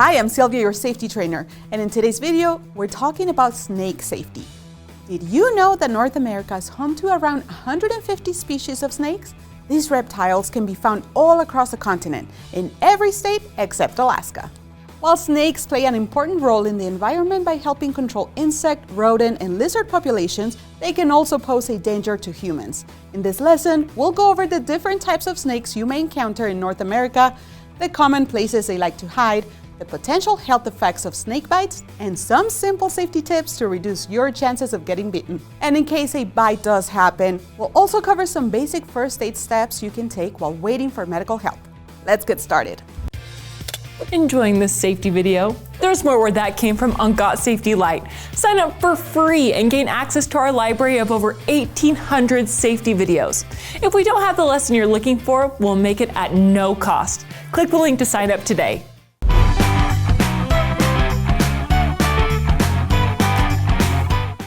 Hi, I'm Sylvia, your safety trainer, and in today's video, we're talking about snake safety. Did you know that North America is home to around 150 species of snakes? These reptiles can be found all across the continent, in every state except Alaska. While snakes play an important role in the environment by helping control insect, rodent, and lizard populations, they can also pose a danger to humans. In this lesson, we'll go over the different types of snakes you may encounter in North America, the common places they like to hide, the potential health effects of snake bites, and some simple safety tips to reduce your chances of getting bitten. And in case a bite does happen, we'll also cover some basic first aid steps you can take while waiting for medical help. Let's get started. Enjoying this safety video? There's more where that came from on GotSafety Lite. Sign up for free and gain access to our library of over 1,800 safety videos. If we don't have the lesson you're looking for, we'll make it at no cost. Click the link to sign up today.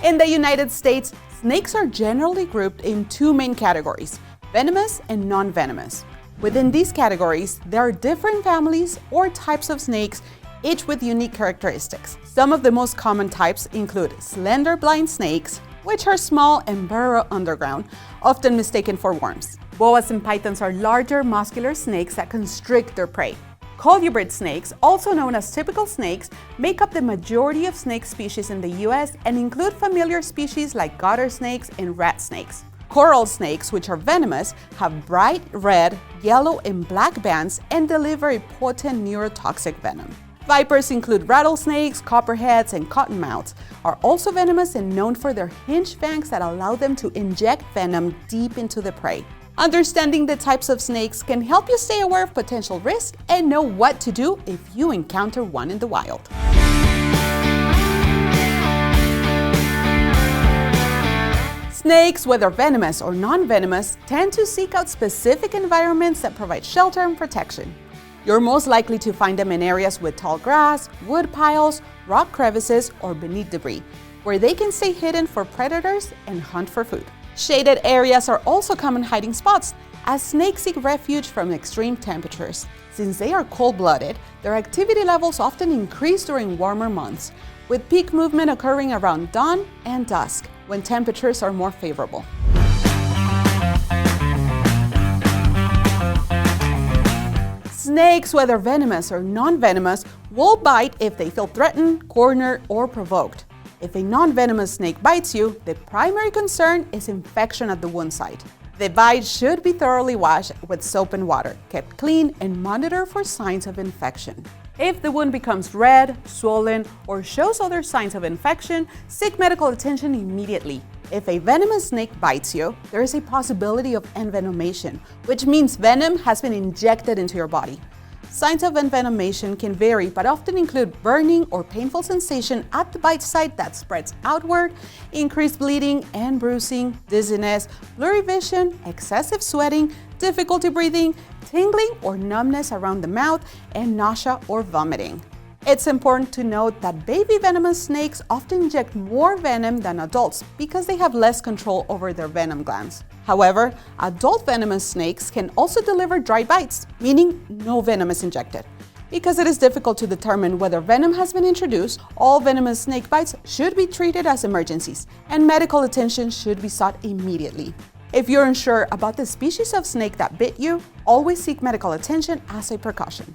In the United States, snakes are generally grouped in two main categories, venomous and non-venomous. Within these categories, there are different families or types of snakes, each with unique characteristics. Some of the most common types include slender blind snakes, which are small and burrow underground, often mistaken for worms. Boas and pythons are larger, muscular snakes that constrict their prey. Colubrid snakes, also known as typical snakes, make up the majority of snake species in the US and include familiar species like garter snakes and rat snakes. Coral snakes, which are venomous, have bright red, yellow, and black bands and deliver a potent neurotoxic venom. Vipers include rattlesnakes, copperheads, and cottonmouths, are also venomous and known for their hinged fangs that allow them to inject venom deep into the prey. Understanding the types of snakes can help you stay aware of potential risks and know what to do if you encounter one in the wild. Snakes, whether venomous or non-venomous, tend to seek out specific environments that provide shelter and protection. You're most likely to find them in areas with tall grass, wood piles, rock crevices, or beneath debris, where they can stay hidden for predators and hunt for food. Shaded areas are also common hiding spots, as snakes seek refuge from extreme temperatures. Since they are cold-blooded, their activity levels often increase during warmer months, with peak movement occurring around dawn and dusk, when temperatures are more favorable. Snakes, whether venomous or non-venomous, will bite if they feel threatened, cornered, or provoked. If a non-venomous snake bites you, the primary concern is infection at the wound site. The bite should be thoroughly washed with soap and water, kept clean, and monitored for signs of infection. If the wound becomes red, swollen, or shows other signs of infection, seek medical attention immediately. If a venomous snake bites you, there is a possibility of envenomation, which means venom has been injected into your body. Signs of envenomation can vary, but often include burning or painful sensation at the bite site that spreads outward, increased bleeding and bruising, dizziness, blurry vision, excessive sweating, difficulty breathing, tingling or numbness around the mouth, and nausea or vomiting. It's important to note that baby venomous snakes often inject more venom than adults because they have less control over their venom glands. However, adult venomous snakes can also deliver dry bites, meaning no venom is injected. Because it is difficult to determine whether venom has been introduced, all venomous snake bites should be treated as emergencies, and medical attention should be sought immediately. If you're unsure about the species of snake that bit you, always seek medical attention as a precaution.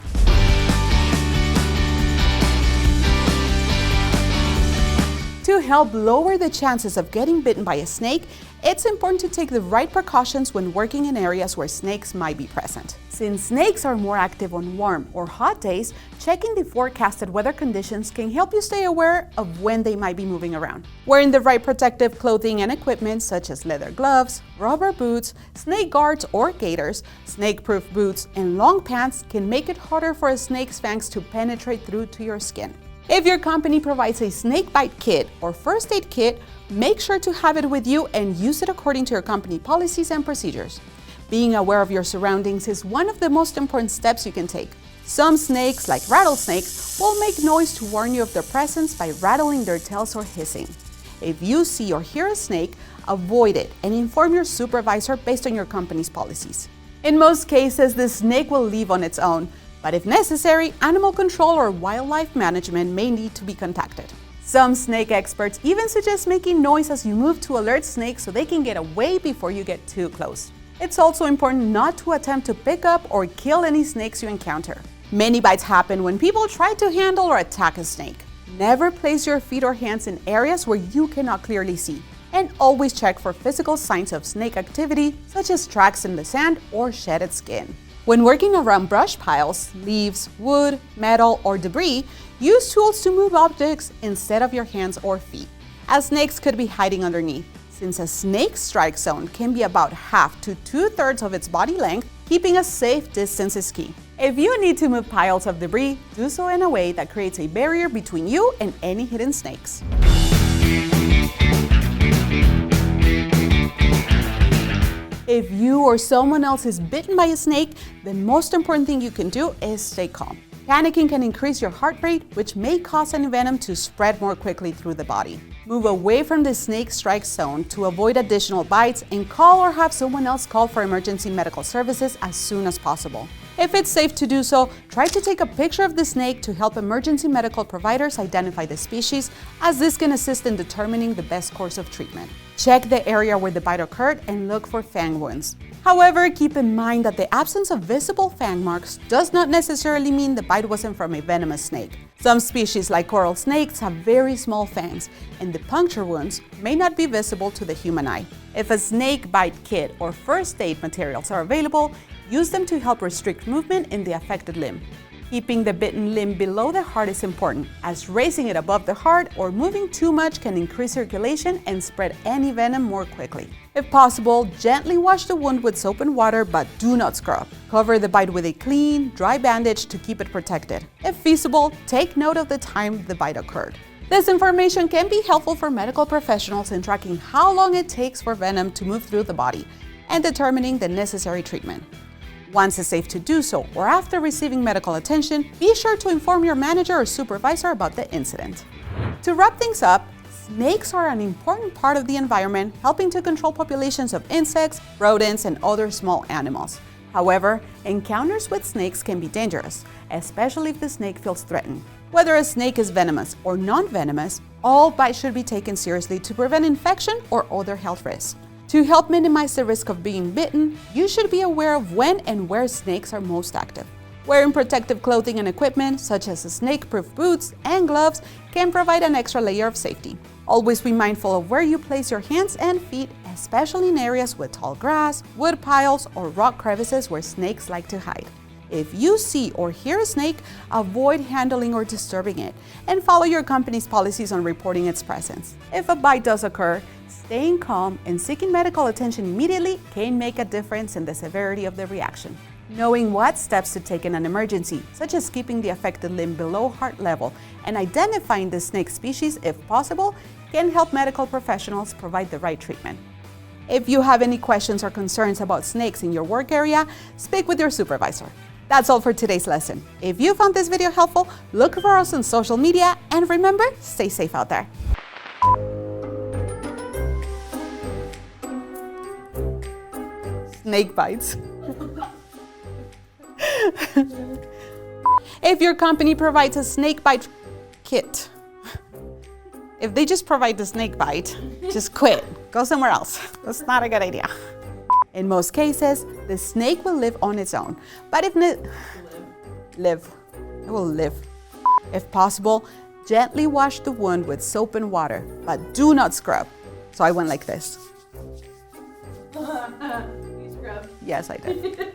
To help lower the chances of getting bitten by a snake, it's important to take the right precautions when working in areas where snakes might be present. Since snakes are more active on warm or hot days, checking the forecasted weather conditions can help you stay aware of when they might be moving around. Wearing the right protective clothing and equipment such as leather gloves, rubber boots, snake guards or gaiters, snake-proof boots, and long pants can make it harder for a snake's fangs to penetrate through to your skin. If your company provides a snake bite kit or first aid kit, make sure to have it with you and use it according to your company policies and procedures. Being aware of your surroundings is one of the most important steps you can take. Some snakes, like rattlesnakes, will make noise to warn you of their presence by rattling their tails or hissing. If you see or hear a snake, avoid it and inform your supervisor based on your company's policies. In most cases, the snake will leave on its own, But if necessary, animal control or wildlife management may need to be contacted. Some snake experts even suggest making noise as you move to alert snakes so they can get away before you get too close. It's also important not to attempt to pick up or kill any snakes you encounter. Many bites happen when people try to handle or attack a snake. Never place your feet or hands in areas where you cannot clearly see. And always check for physical signs of snake activity, such as tracks in the sand or shedded skin. When working around brush piles, leaves, wood, metal, or debris, use tools to move objects instead of your hands or feet, as snakes could be hiding underneath. Since a snake strike zone can be about half to 2/3 of its body length, keeping a safe distance is key. If you need to move piles of debris, do so in a way that creates a barrier between you and any hidden snakes. If you or someone else is bitten by a snake, the most important thing you can do is stay calm. Panicking can increase your heart rate, which may cause any venom to spread more quickly through the body. Move away from the snake strike zone to avoid additional bites, and call or have someone else call for emergency medical services as soon as possible. If it's safe to do so, try to take a picture of the snake to help emergency medical providers identify the species, as this can assist in determining the best course of treatment. Check the area where the bite occurred and look for fang wounds. However, keep in mind that the absence of visible fang marks does not necessarily mean the bite wasn't from a venomous snake. Some species, like coral snakes, have very small fangs, and the puncture wounds may not be visible to the human eye. If a snake bite kit or first aid materials are available, use them to help restrict movement in the affected limb. Keeping the bitten limb below the heart is important, as raising it above the heart or moving too much can increase circulation and spread any venom more quickly. If possible, gently wash the wound with soap and water, but do not scrub. Cover the bite with a clean, dry bandage to keep it protected. If feasible, take note of the time the bite occurred. This information can be helpful for medical professionals in tracking how long it takes for venom to move through the body and determining the necessary treatment. Once it's safe to do so, or after receiving medical attention, be sure to inform your manager or supervisor about the incident. To wrap things up, snakes are an important part of the environment, helping to control populations of insects, rodents, and other small animals. However, encounters with snakes can be dangerous, especially if the snake feels threatened. Whether a snake is venomous or non-venomous, all bites should be taken seriously to prevent infection or other health risks. To help minimize the risk of being bitten, you should be aware of when and where snakes are most active. Wearing protective clothing and equipment, such as snake-proof boots and gloves, can provide an extra layer of safety. Always be mindful of where you place your hands and feet, especially in areas with tall grass, wood piles, or rock crevices where snakes like to hide. If you see or hear a snake, avoid handling or disturbing it, and follow your company's policies on reporting its presence. If a bite does occur, staying calm and seeking medical attention immediately can make a difference in the severity of the reaction. Knowing what steps to take in an emergency, such as keeping the affected limb below heart level and identifying the snake species if possible, can help medical professionals provide the right treatment. If you have any questions or concerns about snakes in your work area, speak with your supervisor. That's all for today's lesson. If you found this video helpful, look for us on social media, and remember, stay safe out there. Snake bites. If your company provides a snake bite kit, if they just provide the snake bite, just quit. Go somewhere else. That's not a good idea. In most cases, the snake will live on its own, but if it will live. If possible, gently wash the wound with soap and water, but do not scrub. So I went like this. You scrubbed. Yes, I did.